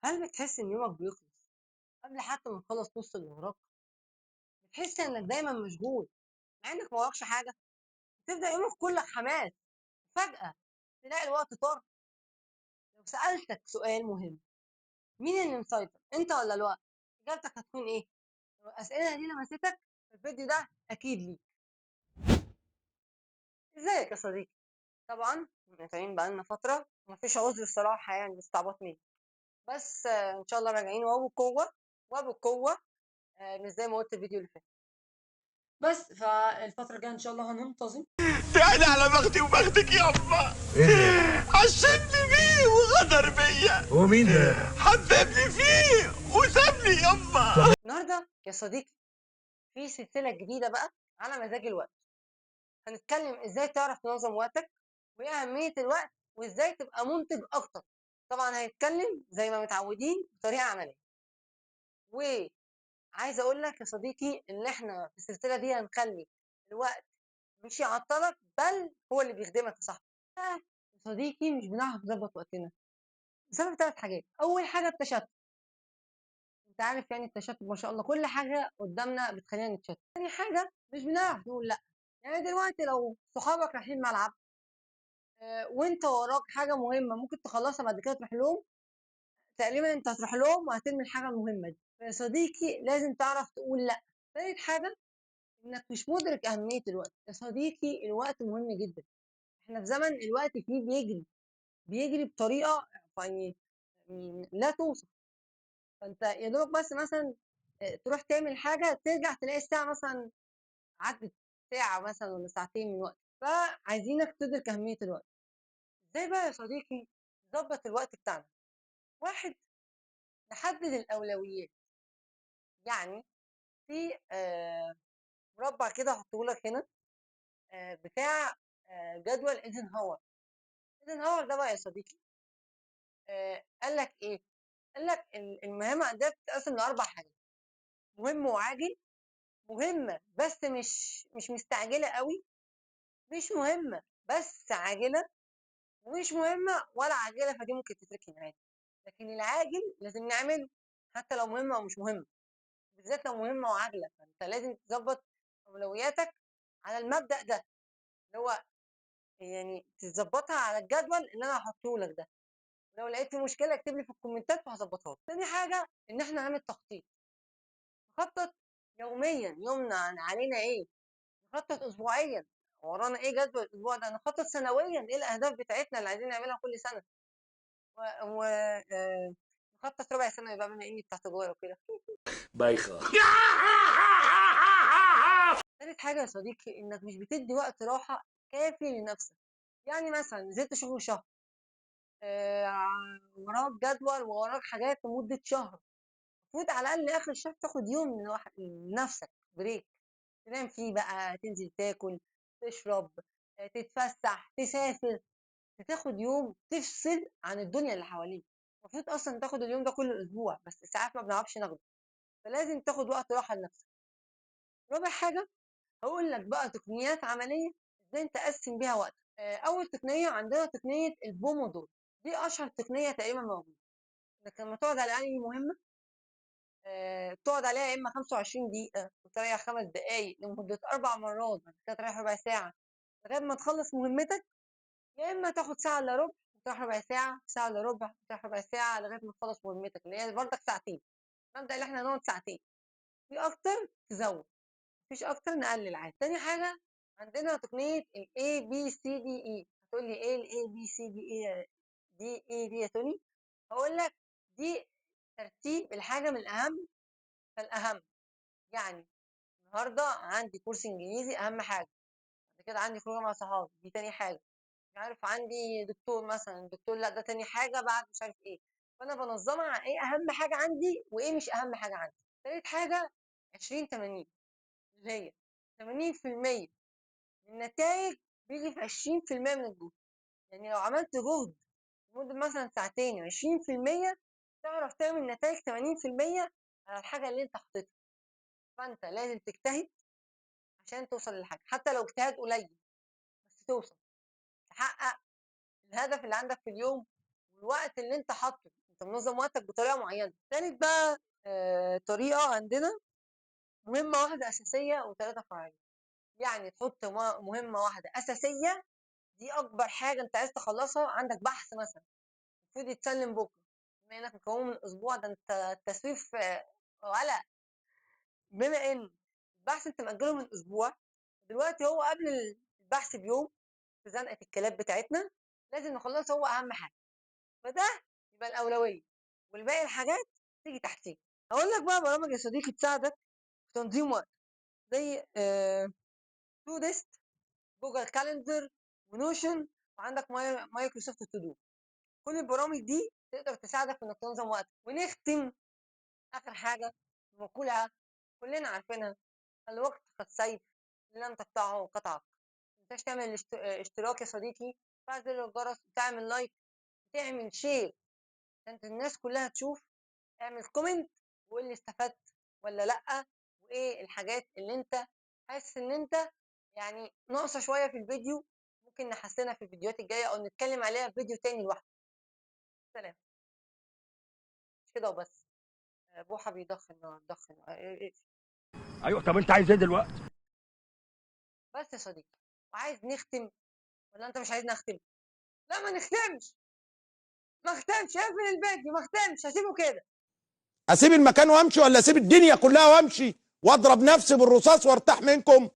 هل بتحس إن يومك بيخلص قبل حتى ما تخلّص نُص اللي وراك؟ بتحس إنك دايمًا مشغول مع إنك ما وراكش حاجة؟ بتبدأ يومك كُلّك حماس، وفجأة تلاقي الوقت طار؟ لو سألتك سؤال مهم، مين اللي مسيطر، أنت والّا الوقت؟ إجابتك هتكون إيه؟ لو الأسئلة دي لمستك فالفيديو ده أكيد ليك. إزيك يا صديقي؟ طبعًا مقاطعين بقى لنا فترة وما فيش عُذر الصراحة يعني الاستعباط مني، بس إن شاء الله راجعين وبقوة، وبقوة مش زي ما قُلت الفيديو اللي فات. بس فالفترة الجاية إن شاء الله هننتظم. يعني على بختي وبختك يابا. ايه ده؟ عشمني بيه وغدر بيا. هو مين ده؟ حببني فيه وسابني يابا. النهارده يا صديقي في سلسلة جديدة بقى على مزاج الوقت. هنتكلم إزاي تعرف تنظم وقتك وإيه أهمية الوقت وإزاي تبقى منتج أكتر. طبعا هنتكلم زي ما متعودين بطريقة عملية. وعايزة أقول لك يا صديقي إن إحنا في السلسلة دي هنخلي الوقت مش يعطلك بل هو اللي بيخدمك يا صاحبي. يا صديقي مش بنعرف نظبط وقتنا بسبب 3 حاجات. أول حاجة التشتت، أنت عارف يعني التشتت ما شاء الله كل حاجة قدامنا بتخلينا نتشتت. تاني حاجة مش بنعرف نقول لأ. يعني دلوقتي لو صحابك رايحين ملعب وأنت وراك حاجة مهمة ممكن تخلّصها بعد كده تروح لهم، تقريبًا أنت هتروح لهم وهترمي الحاجة المهمة دي. فيا صديقي لازم تعرف تقول لأ. تالت حاجة إنك مش مدرك أهمية الوقت. يا صديقي الوقت مهم جدًا، إحنا في زمن الوقت فيه بيجري، بيجري بطريقة يعني لا توصف. فأنت يا دوبك بس مثلًا تروح تعمل حاجة ترجع تلاقي الساعة مثلًا عدِّت ساعة مثلًا والّا ساعتين من وقتك. فعايزينك تدرك أهمية الوقت. إزاي بقى يا صديقي نضبّط الوقت بتاعنا؟ 1 نحدد الأولويات. يعني في مربع كده هاحطه لك هنا بتاع جدول ايزنهاور. ايزنهاور ده بقى يا صديقي قال لك إيه؟ قال لك المهام عندنا بتتقسم ل4 حاجات، مهم وعاجل، مهمة بس مش مستعجلة أوي، مش مهمة بس عاجلة، ومش مهمة ولا عاجلة فدي ممكن تتركن عادي. لكن العاجل لازم نعمله حتى لو مهمة أو مش مهمة. بالذات لو مهمة وعاجلة فأنت لازم تضبّط أولوياتك على المبدأ ده، اللي هو يعني تضبّطها على الجدول اللي أنا هاحطه لك ده. لو لقيت في مشكلة اكتب لي في الكومنتات وهاضبّطها لك. تاني حاجة إن إحنا نعمل تخطيط، نخطط يوميًا يومنا علينا إيه، نخطط أسبوعيًا ورانا إيه جدول الأسبوع ده، نخطط سنويًا إيه الأهداف بتاعتنا اللي عايزين نعملها كل سنة، و و نخطط ربع سنة بقى بما إني بتاع تجارة وكده. بايخة. تالت حاجة يا صديقي إنك مش بتدّي وقت راحة كافي لنفسك. يعني مثلًا نزلت شغل شهر وراك جدول ووراك حاجات لمدة شهر، المفروض على الأقل آخر الشهر تاخد يوم لنفسك break تنام فيه بقى، تنزل تاكل، تشرب، تتفسح، تسافر، تاخد يوم تفصل عن الدنيا اللي حواليك. المفروض أصلًا تاخد اليوم ده كل أسبوع بس ساعات ما بنعرفش ناخده، فلازم تاخد وقت راحة لنفسك. رابع حاجة هاقول لك بقى تقنيات عملية إزاي تقسّم بيها وقتك. أول تقنية عندنا تقنية الPomodoro، دي أشهر تقنية تقريبًا موجودة. إنك لمّا تقعد على أي مهمة تقعد عليها يا إما 25 دقيقة وتريّح 5 دقايق لمدة 4 مرات، بعد كده تريّح ربع ساعة لغاية ما تخلّص مهمتك، يا إما تاخد ساعة إلا ربع وتريّح ربع ساعة، ساعة إلا ربع وتريّح ربع ساعة لغاية ما تخلّص مهمتك اللي هي برضك ساعتين. المبدأ اللي إحنا هنقعد ساعتين، في أكتر تزوّد، ما فيش أكتر نقلل عادي. تاني حاجة عندنا تقنية الABCDE. هتقول لي إيه الABCDE دي إيه دي يا توني؟ هاقول لك دي ترتيب الحاجة من الأهم فالأهم. يعني النهارده عندي كورس إنجليزي أهم حاجة، بعد كده عندي خروجة مع صحابي دي تاني حاجة، مش عارف عندي دكتور مثلًا، الدكتور لأ ده تاني حاجة بعد مش عارف إيه. فأنا بانظّمها على إيه أهم حاجة عندي وإيه مش أهم حاجة عندي. تالت حاجة 20/80 اللي هي 80% من النتايج بييجي في 20% من الجهد. يعني لو عملت جهد لمدة مثلًا ساعتين 20% تعرف تعمل نتايج 80% على الحاجة اللي أنت حاططها. فأنت لازم تجتهد عشان توصل للحاجة، حتى لو اجتهاد قليل بس توصل، تحقق الهدف اللي عندك في اليوم والوقت اللي أنت حاطّه. انت منظم وقتك بطريقه معينه. تالت بقى طريقه عندنا مهمه واحده اساسيه وثلاثه فرعيه. يعني تحط مهمه واحده اساسيه، دي اكبر حاجه انت عايز تخلصها. عندك بحث مثلا المفروض يتسلم بكره، بما انك مكون من اسبوع، ده انت التسويف ولا. بما ان البحث انت مأجله من اسبوع، دلوقتي هو قبل البحث بيوم في زنقه الكلاب بتاعتنا، لازم نخلصه، هو اهم حاجه. فده يبقى الاولويه، والباقي الحاجات تيجي تحتيه. هقول لك بقى برامج يا صديقي تساعدك في تنظيم وقت، زي تو ليست، جوجل كالندر، ونوشن، وعندك مايكروسوفت تو دو. كل البرامج دي تقدر تساعدك في انك تنظم وقتك. ونختم اخر حاجه بمقوله كلنا عارفينها: الوقت كالسيف لن تقطعه قطعك. متنساش تعمل اشتراك يا صديقي، تفعل زر الجرس، وتعمل لايك، وتعمل شير عشان الناس كلها تشوف. اعمل كومنت وقول لي استفدت ولا لا، وايه الحاجات اللي انت حاسس ان انت يعني ناقصه شويه في الفيديو، ممكن نحسنها في الفيديوهات الجايه او نتكلم عليها في فيديو تاني لوحده. سلام. مش كده وبس، بوحه بيدخن دخن إيه. ايوه، طب انت عايز ايه دلوقتي؟ بس يا صديقي، وعايز نختم ولا انت مش عايز نختم؟ لا ما نختمش، ما اختمش، اقفل الفيديو، ما اختمش، هسيبه كده. اسيب المكان وامشي ولا اسيب الدنيا كلها وامشي واضرب نفسي بالرصاص وارتاح منكم؟